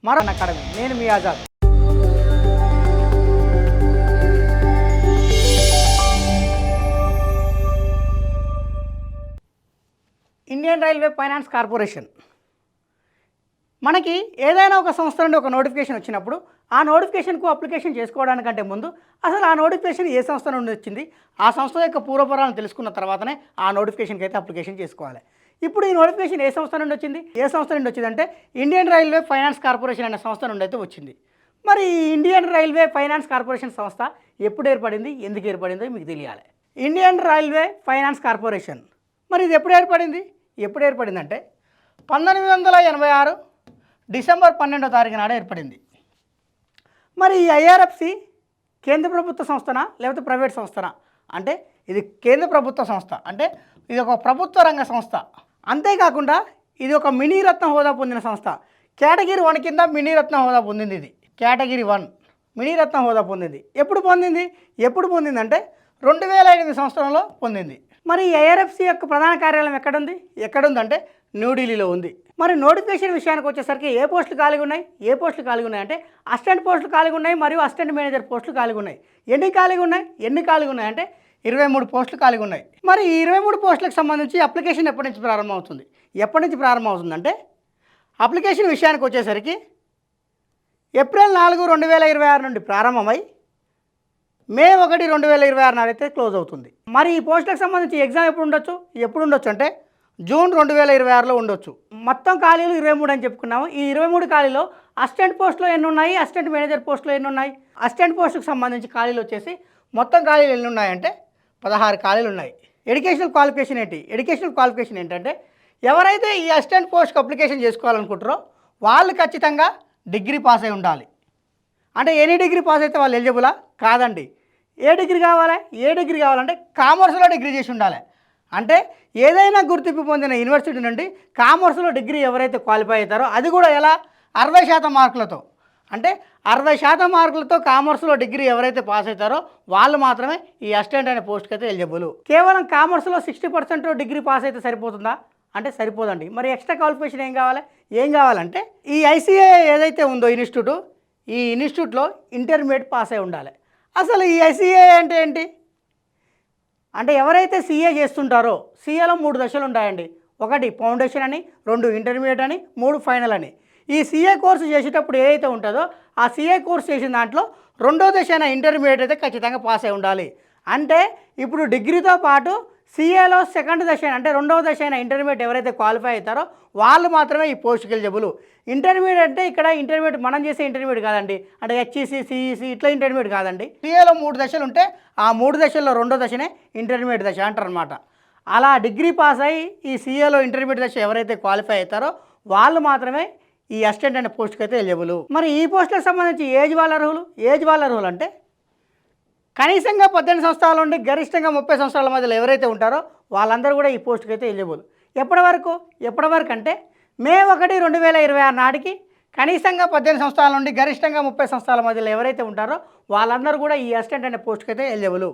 మరణ అకాడమీ. నేను మీ Azad. Indian railway finance corporation మనకి ఏదైనా ఒక సంస్థ నుండి ఒక నోటిఫికేషన్ వచ్చినప్పుడు ఆ నోటిఫికేషన్కు అప్లికేషన్ చేసుకోవడానికంటే ముందు అసలు ఆ నోటిఫికేషన్ ఏ సంస్థ నుండి వచ్చింది, ఆ సంస్థ యొక్క పూర్వపరాలను తెలుసుకున్న తర్వాతనే ఆ నోటిఫికేషన్కి అయితే అప్లికేషన్ చేసుకోవాలి. ఇప్పుడు ఈ నోటిఫికేషన్ ఏ సంస్థ నుండి వచ్చింది, ఏ సంస్థ నుండి వచ్చిందంటే ఇండియన్ రైల్వే ఫైనాన్స్ కార్పొరేషన్ అనే సంస్థ నుండి అయితే వచ్చింది. మరి ఈ ఇండియన్ రైల్వే ఫైనాన్స్ కార్పొరేషన్ సంస్థ ఎప్పుడు ఏర్పడింది, ఎందుకు ఏర్పడిందో మీకు తెలియాలి. ఇండియన్ రైల్వే ఫైనాన్స్ కార్పొరేషన్ మరి ఇది ఎప్పుడు ఏర్పడిందంటే 1986 డిసెంబర్ 12వ తారీఖు నాడు ఏర్పడింది. మరి ఈ ఐఆర్ఎఫ్సి కేంద్ర ప్రభుత్వ సంస్థనా లేకపోతే ప్రైవేట్ సంస్థనా అంటే ఇది కేంద్ర ప్రభుత్వ సంస్థ, అంటే ఇది ఒక ప్రభుత్వ రంగ సంస్థ. అంతేకాకుండా ఇది ఒక మినీరత్న హోదా పొందిన సంస్థ. కేటగిరీ 1 కింద మినీరత్న హోదా పొందింది. ఇది కేటగిరీ 1 మినీరత్న హోదా పొందింది. ఎప్పుడు పొందిందంటే 2008 సంవత్సరంలో పొందింది. మరి ఐఆర్ఎఫ్సి యొక్క ప్రధాన కార్యాలయం ఎక్కడుందంటే న్యూఢిల్లీలో ఉంది. మరి నోటిఫికేషన్ విషయానికి వచ్చేసరికి ఏ పోస్టులు ఖాళీగా ఉన్నాయి అంటే అసిస్టెంట్ పోస్టులు ఖాళీగా ఉన్నాయి మరియు అసిస్టెంట్ మేనేజర్ పోస్టులు ఖాళీగా ఉన్నాయి. ఎన్ని ఖాళీగా ఉన్నాయి అంటే 23 పోస్టులు ఖాళీగా ఉన్నాయి. మరి ఈ 23 పోస్టులకు సంబంధించి అప్లికేషన్ ఎప్పటి నుంచి ప్రారంభమవుతుందంటే అప్లికేషన్ విషయానికి వచ్చేసరికి ఏప్రిల్ 4, 2026 నుండి ప్రారంభమై మే 1, 2026 నాడైతే క్లోజ్ అవుతుంది. మరి ఈ పోస్టులకు సంబంధించి ఎగ్జామ్ ఎప్పుడు ఉండొచ్చు అంటే జూన్ 2026లో ఉండొచ్చు. మొత్తం ఖాళీలు 23 అని చెప్పుకున్నాము. ఈ 23 ఖాళీలో అసిస్టెంట్ పోస్టులో ఎన్ని ఉన్నాయి, అసిస్టెంట్ మేనేజర్ పోస్టులో ఎన్ని ఉన్నాయి. అసిస్టెంట్ పోస్టుకు సంబంధించి ఖాళీలు వచ్చేసి మొత్తం ఖాళీలు ఎన్ని ఉన్నాయంటే 16 ఖాళీలు ఉన్నాయి. ఎడ్యుకేషనల్ క్వాలిఫికేషన్ ఏంటంటే ఎవరైతే ఈ అసిస్టెంట్ పోస్ట్కి అప్లికేషన్ చేసుకోవాలనుకుంటారో వాళ్ళు ఖచ్చితంగా డిగ్రీ పాస్ అయి ఉండాలి. అంటే ఎనీ డిగ్రీ పాస్ అయితే వాళ్ళు ఎలిజిబులా? కాదండి. ఏ డిగ్రీ కావాలంటే కామర్స్లో డిగ్రీ చేసి ఉండాలి. అంటే ఏదైనా గుర్తింపు పొందిన యూనివర్సిటీ నుండి కామర్స్లో డిగ్రీ ఎవరైతే క్వాలిఫై అవుతారో అది కూడా ఎలా 60% మార్కులతో, అంటే 60% మార్కులతో కామర్స్లో డిగ్రీ ఎవరైతే పాస్ అవుతారో వాళ్ళు మాత్రమే ఈ అసిస్టెంట్ అనే పోస్ట్కి అయితే ఎలిజిబుల్. కేవలం కామర్స్లో 60% డిగ్రీ పాస్ అయితే సరిపోతుందా అంటే సరిపోదండి. మరి ఎక్స్ట్రా క్వాలిఫికేషన్ ఏం కావాలంటే ఈ ఐసీఏ ఏదైతే ఉందో ఈ ఇన్స్టిట్యూట్లో ఇంటర్మీడియట్ పాస్ అయి ఉండాలి. అసలు ఈ ఐసీఏ అంటే ఏంటి అంటే ఎవరైతే సీఏ చేస్తుంటారో సీఏలో 3 దశలు ఉంటాయండి. 1 ఫౌండేషన్ అని, 2 ఇంటర్మీడియట్ అని, 3 ఫైనల్ అని. ఈ సీఏ కోర్సు చేసేటప్పుడు ఏదైతే ఉంటుందో ఆ సీఏ కోర్సు చేసిన దాంట్లో 2వ దశ అయిన ఇంటర్మీడియట్ అయితే ఖచ్చితంగా పాస్ అయి ఉండాలి. అంటే ఇప్పుడు డిగ్రీతో పాటు సీఏలో 2వ దశ అంటే 2వ దశ అయిన ఇంటర్మీడియట్ ఎవరైతే క్వాలిఫై అవుతారో వాళ్ళు మాత్రమే ఈ పోస్ట్కి ఎలిజిబుల్. ఇంటర్మీడియట్ అంటే ఇక్కడ ఇంటర్మీడియట్ మనం చేసే ఇంటర్మీడియట్ కాదండి, అంటే హెచ్ఈసి, సిఈసి ఇట్లా ఇంటర్మీడియట్ కాదండి. సీఏలో 3 దశలు ఉంటే ఆ 3 దశల్లో 2వ దశనే ఇంటర్మీడియట్ దశ అంటారనమాట. అలా డిగ్రీ పాస్ అయ్యి ఈ సీఏలో ఇంటర్మీడియట్ దశ ఎవరైతే క్వాలిఫై అవుతారో వాళ్ళు మాత్రమే ఈ అసిస్టెంట్ అనే పోస్ట్కి అయితే ఎలిజిబుల్. మరి ఈ పోస్టులకు సంబంధించి ఏజ్ వాళ్ళ అర్హులు అంటే కనీసంగా 18 సంవత్సరాల నుండి గరిష్టంగా 30 సంవత్సరాల మధ్యలో ఎవరైతే ఉంటారో వాళ్ళందరూ కూడా ఈ పోస్ట్కి అయితే ఎలిజిబుల్. ఎప్పటి వరకు అంటే మే 1, 2026 నాటికి కనీసంగా 18 సంవత్సరాల నుండి గరిష్టంగా 30 సంవత్సరాల మధ్యలో ఎవరైతే ఉంటారో వాళ్ళందరూ కూడా ఈ అసిస్టెంట్ అనే పోస్ట్కి అయితే ఎలిజిబుల్.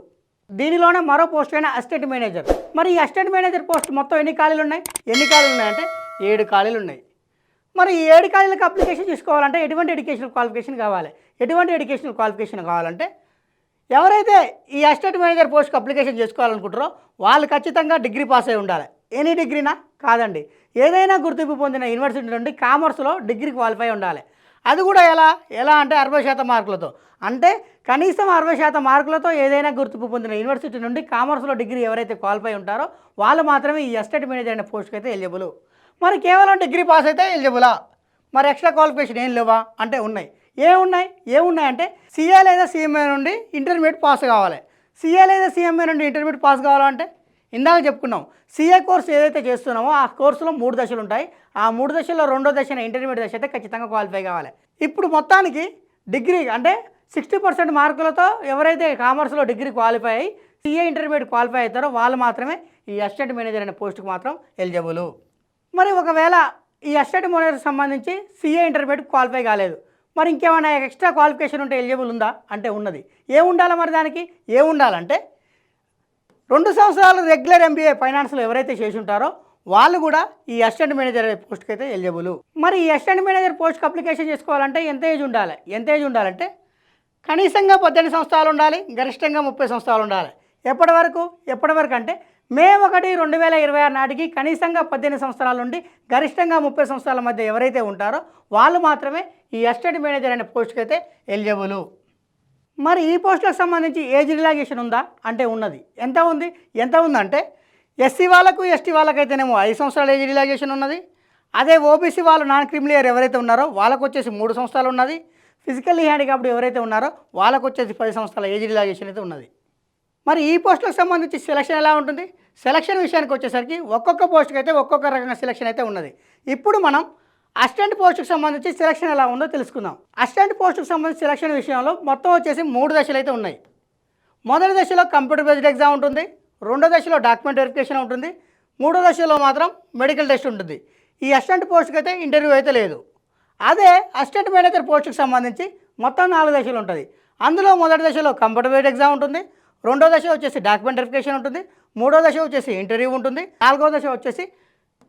దీనిలోనే మరో పోస్ట్ అయిన అసిస్టెంట్ మేనేజర్. మరి ఈ అసిస్టెంట్ మేనేజర్ పోస్ట్ మొత్తం ఎన్ని ఖాళీలు ఉన్నాయంటే 7 ఖాళీలు ఉన్నాయి. మరి ఈ 7 ఖాళీలకు అప్లికేషన్ చేసుకోవాలంటే ఎటువంటి ఎడ్యుకేషనల్ క్వాలిఫికేషన్ కావాలంటే ఎవరైతే ఈ అసిస్టెంట్ మేనేజర్ పోస్ట్కి అప్లికేషన్ చేసుకోవాలనుకుంటారో వాళ్ళు ఖచ్చితంగా డిగ్రీ పాస్ అయి ఉండాలి. ఎనీ డిగ్రీనా? కాదండి. ఏదైనా గుర్తింపు పొందిన యూనివర్సిటీ నుండి కామర్స్లో డిగ్రీ క్వాలిఫై ఉండాలి. అది కూడా ఎలా అంటే 60% మార్కులతో, అంటే కనీసం 60% మార్కులతో ఏదైనా గుర్తింపు పొందిన యూనివర్సిటీ నుండి కామర్స్లో డిగ్రీ ఎవరైతే క్వాలిఫై ఉంటారో వాళ్ళు మాత్రమే ఈ అసిస్టెంట్ మేనేజర్ అనే పోస్ట్కి అయితే ఎలిజిబుల్. మరి కేవలం డిగ్రీ పాస్ అయితే ఎలిజిబులా? మరి ఎక్స్ట్రా క్వాలిఫికేషన్ ఏం లేవా అంటే ఉన్నాయి. ఏమున్నాయంటే సీఏ లేదా సీఎంఏ నుండి ఇంటర్మీడియట్ పాస్ కావాలి. సీఏ లేదా సీఎంఏ నుండి ఇంటర్మీడియట్ పాస్ కావాలంటే ఇందాక చెప్పుకున్నాం సీఏ కోర్సు ఏదైతే చేస్తున్నామో ఆ కోర్సులో 3 దశలు ఉంటాయి. ఆ 3 దశల్లో 2వ దశ ఇంటర్మీడియట్ దశ అయితే ఖచ్చితంగా క్వాలిఫై కావాలి. ఇప్పుడు మొత్తానికి డిగ్రీ అంటే 60% మార్కులతో ఎవరైతే కామర్స్లో డిగ్రీ క్వాలిఫై అయ్యి సీఏ ఇంటర్మీడియట్ క్వాలిఫై అవుతారో వాళ్ళు మాత్రమే ఈ అసిస్టెంట్ మేనేజర్ అనే పోస్ట్కి మాత్రం ఎలిజిబుల్. మరి ఒకవేళ ఈ అసిస్టెంట్ మేనేజర్కి సంబంధించి సీఏ ఇంటర్మీడియట్ క్వాలిఫై కాలేదు, మరి ఇంకేమైనా ఎక్స్ట్రా క్వాలిఫికేషన్ ఉంటే ఎలిజిబుల్ ఉందా అంటే ఉన్నది. ఏముండాలి మరి దానికి? ఏముండాలంటే 2 సంవత్సరాలు రెగ్యులర్ MBA ఫైనాన్స్లో ఎవరైతే చేసి ఉంటారో వాళ్ళు కూడా ఈ అసిస్టెంట్ మేనేజర్ పోస్ట్కి అయితే ఎలిజిబుల్. మరి ఈ అసిస్టెంట్ మేనేజర్ పోస్ట్కి అప్లికేషన్ చేసుకోవాలంటే ఎంత ఏజ్ ఉండాలి? ఎంత ఏజ్ ఉండాలంటే కనీసంగా 18 సంవత్సరాలు ఉండాలి, గరిష్టంగా 30 సంవత్సరాలు ఉండాలి. ఎప్పటి వరకు అంటే మే 1, 2026 నాటికి కనీసంగా 18 సంవత్సరాల నుండి గరిష్టంగా 30 సంవత్సరాల మధ్య ఎవరైతే ఉంటారో వాళ్ళు మాత్రమే ఈ అసిస్టెంట్ మేనేజర్ అనే పోస్ట్కి అయితే ఎలిజిబుల్. మరి ఈ పోస్టులకు సంబంధించి ఏజ్ రిలాక్సేషన్ ఉందా అంటే ఉన్నది. ఎంత ఉందంటే ఎస్సీ వాళ్ళకు, ఎస్టీ వాళ్ళకైతేనేమో 5 సంవత్సరాల ఏజ్ రిలాక్సేషన్ ఉన్నది. అదే ఓబీసీ వాళ్ళు నాన్ క్రిమిలియర్ ఎవరైతే ఉన్నారో వాళ్ళకు వచ్చేసి 3 సంవత్సరాలు ఉన్నది. ఫిజికల్లీ హ్యాండిక్యాప్డ్ ఎవరైతే ఉన్నారో వాళ్ళకు వచ్చేసి 10 సంవత్సరాల ఏజ్ రిలాక్సేషన్ అయితే ఉన్నది. మరి ఈ పోస్టులకు సంబంధించి సెలక్షన్ ఎలా ఉంటుంది? సెలక్షన్ విషయానికి వచ్చేసరికి ఒక్కొక్క పోస్టుకి అయితే ఒక్కొక్క రకంగా సెలక్షన్ అయితే ఉన్నది. ఇప్పుడు మనం అసిస్టెంట్ పోస్టుకు సంబంధించి సెలక్షన్ ఎలా ఉందో తెలుసుకుందాం. అసిస్టెంట్ పోస్టుకు సంబంధించి సెలక్షన్ విషయంలో మొత్తం వచ్చేసి 3 దశలు అయితే ఉన్నాయి. మొదటి దశలో కంప్యూటర్ బేస్డ్ ఎగ్జామ్ ఉంటుంది, రెండో దశలో డాక్యుమెంట్ వెరిఫికేషన్ ఉంటుంది, మూడో దశలో మాత్రం మెడికల్ టెస్ట్ ఉంటుంది. ఈ అసిస్టెంట్ పోస్టుకి అయితే ఇంటర్వ్యూ అయితే లేదు. అదే అసిస్టెంట్ మేనేజర్ పోస్టుకు సంబంధించి మొత్తం 4 దశలు ఉంటుంది. అందులో మొదటి దశలో కంప్యూటర్ బేస్డ్ ఎగ్జామ్ ఉంటుంది, రెండో దశ వచ్చేసి డాక్యుమెంట్ వెరిఫికేషన్ ఉంటుంది, మూడో దశ వచ్చేసి ఇంటర్వ్యూ ఉంటుంది, నాలుగో దశ వచ్చేసి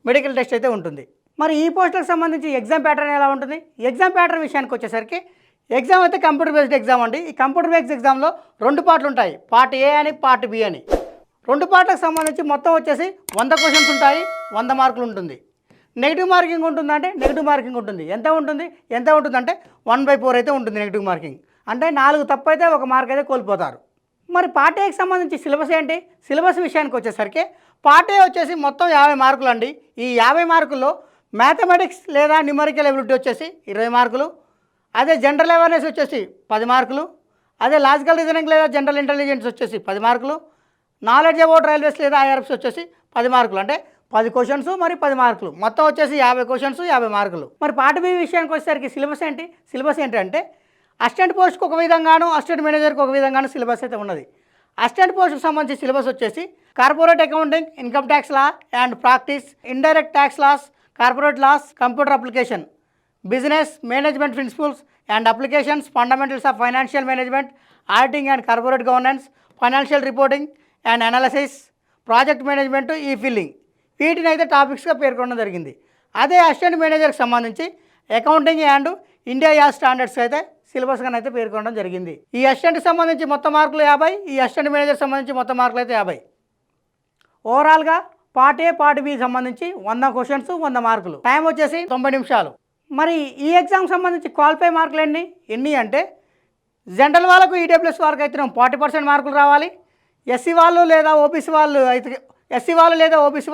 మెడికల్ టెస్ట్ అయితే ఉంటుంది. మరి ఈ పోస్టులకు సంబంధించి ఎగ్జామ్ ప్యాటర్న్ ఎలా ఉంటుంది? ఎగ్జామ్ ప్యాటర్న్ విషయానికి వచ్చేసరికి ఎగ్జామ్ అయితే కంప్యూటర్ బేస్డ్ ఎగ్జామ్ అండి. ఈ కంప్యూటర్ బేస్డ్ ఎగ్జామ్లో 2 పార్ట్లు ఉంటాయి, పార్ట్ ఏ అని పార్ట్ బి అని. 2 పార్ట్లకు సంబంధించి మొత్తం వచ్చేసి 100 క్వశ్చన్స్ ఉంటాయి, 100 మార్కులు ఉంటుంది. నెగిటివ్ మార్కింగ్ ఉంటుందంటే నెగిటివ్ మార్కింగ్ ఉంటుంది. ఎంత ఉంటుందంటే 1/4 అయితే ఉంటుంది నెగిటివ్ మార్కింగ్. అంటే 4 తప్పు అయితే 1 మార్క్ అయితే కోల్పోతారు. మరి పార్ట్ ఏకి సంబంధించి సిలబస్ ఏంటి? సిలబస్ విషయానికి వచ్చేసరికి పార్ట్ ఏ వచ్చేసి మొత్తం 50 మార్కులు అండి. ఈ 50 మార్కుల్లో మ్యాథమెటిక్స్ లేదా న్యూమరికల్ ఎబిలిటీ వచ్చేసి 20 మార్కులు, అదే జనరల్ అవేర్నెస్ వచ్చేసి 10 మార్కులు, అదే లాజికల్ రీజనింగ్ లేదా జనరల్ ఇంటెలిజెన్స్ వచ్చేసి 10 మార్కులు, నాలెడ్జ్ అబౌట్ రైల్వేస్ లేదా ఐఆర్ఎఫ్స్ వచ్చేసి 10 మార్కులు. అంటే 10 క్వశ్చన్స్ మరి 10 మార్కులు, మొత్తం వచ్చేసి 50 క్వశ్చన్స్ 50 మార్కులు. మరి పార్ట్ బి విషయానికి వచ్చేసరికి సిలబస్ ఏంటంటే అసిస్టెంట్ పోస్ట్కి ఒక విధంగాను, అసిస్టెంట్ మేనేజర్కి ఒక విధంగాను సిలబస్ అయితే ఉన్నది. అసిస్టెంట్ పోస్ట్కి సంబంధించి సిలబస్ వచ్చేసి corporate accounting, income tax law and practice, indirect tax laws, corporate laws, computer application, business management principles and applications, fundamentals of financial management, auditing and corporate governance, financial reporting and analysis, project management, e filing, వీటిని అయితే టాపిక్స్గా పేర్కొనడం జరిగింది. అదే assistant మేనేజర్కి సంబంధించి accounting and India as standards అయితే సిలబస్గా అయితే పేర్కొనడం జరిగింది. ఈ అసిస్టెంట్కి సంబంధించి మొత్తం మార్కులు 50, ఈ అసిస్టెంట్ మేనేజర్ సంబంధించి మొత్తం మార్కులు అయితే 50. ఓవరాల్గా పార్ట్ ఏ పార్ట్ బి సంబంధించి 100 క్వశ్చన్స్ 100 మార్కులు, టైం వచ్చేసి 90 నిమిషాలు. మరి ఈ ఎగ్జామ్ సంబంధించి క్వాలిఫై మార్కులు ఎన్ని అంటే జనరల్ వాళ్ళకు, ఈడబ్ల్యూఎస్ వాళ్ళకి అయితే 40% మార్కులు రావాలి. ఎస్సీ వాళ్ళు లేదా ఓబీసీ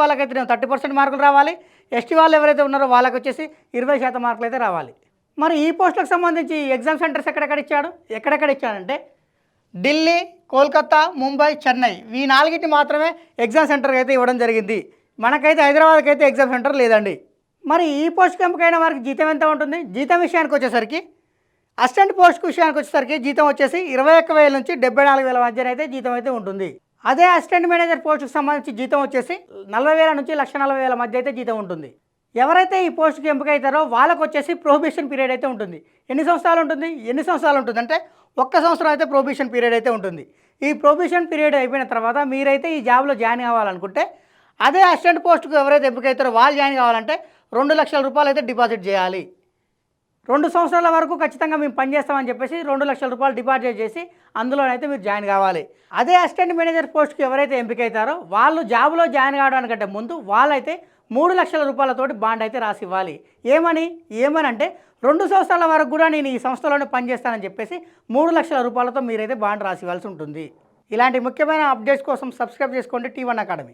వాళ్ళకైతే 30% మార్కులు రావాలి. ఎస్టీ వాళ్ళు ఎవరైతే ఉన్నారో వాళ్ళకి వచ్చేసి 20% మార్కులు అయితే రావాలి. మరి ఈ పోస్టులకు సంబంధించి ఎగ్జామ్ సెంటర్స్ ఎక్కడెక్కడ ఇచ్చాడంటే ఢిల్లీ, కోల్కతా, ముంబై, చెన్నై, ఈ 4టి మాత్రమే ఎగ్జామ్ సెంటర్ అయితే ఇవ్వడం జరిగింది. మనకైతే హైదరాబాద్కి అయితే ఎగ్జామ్ సెంటర్ లేదండి. మరి ఈ పోస్ట్కి ఎంపికైన వారికి జీతం ఎంత ఉంటుంది? జీతం విషయానికి వచ్చేసరికి అసిస్టెంట్ పోస్ట్కి విషయానికి వచ్చేసరికి జీతం వచ్చేసి 21,000 నుంచి 74,000 మధ్యన అయితే జీతం అయితే ఉంటుంది. అదే అసిస్టెంట్ మేనేజర్ పోస్టుకి సంబంధించి జీతం వచ్చేసి 40,000 నుంచి 1,40,000 మధ్య అయితే జీతం ఉంటుంది. ఎవరైతే ఈ పోస్ట్కి ఎంపిక అవుతారో వాళ్ళకు వచ్చేసి ప్రొహిబిషన్ పీరియడ్ అయితే ఉంటుంది. ఎన్ని సంవత్సరాలు ఉంటుంది అంటే 1 సంవత్సరం అయితే ప్రొహిబిషన్ పీరియడ్ అయితే ఉంటుంది. ఈ ప్రొహిబిషన్ పీరియడ్ అయిపోయిన తర్వాత మీరైతే ఈ జాబ్లో జాయిన్ కావాలనుకుంటే అదే అసిస్టెంట్ పోస్ట్కు ఎవరైతే ఎంపిక అవుతారో వాళ్ళు జాయిన్ కావాలంటే 2 లక్షల రూపాయలు అయితే డిపాజిట్ చేయాలి. 2 సంవత్సరాల వరకు ఖచ్చితంగా మేము పనిచేస్తామని చెప్పేసి 2 లక్షల రూపాయలు డిపాజిట్ చేసి అందులోనైతే మీరు జాయిన్ కావాలి. అదే అసిస్టెంట్ మేనేజర్ పోస్ట్కి ఎవరైతే ఎంపిక అవుతారో వాళ్ళు జాబ్లో జాయిన్ కావడానికంటే ముందు వాళ్ళైతే 3 లక్షల రూపాయలతోటి బాండ్ అయితే రాసి ఇవ్వాలి. ఏమని అంటే 2 సంవత్సరాల వరకు కూడా నేను ఈ సంస్థలోనే పనిచేస్తానని చెప్పేసి 3 లక్షల రూపాయలతో మీరైతే బాండ్ రాసి ఇవ్వాల్సి ఉంటుంది. ఇలాంటి ముఖ్యమైన అప్డేట్స్ కోసం సబ్స్క్రైబ్ చేసుకోండి T1 అకాడమీ.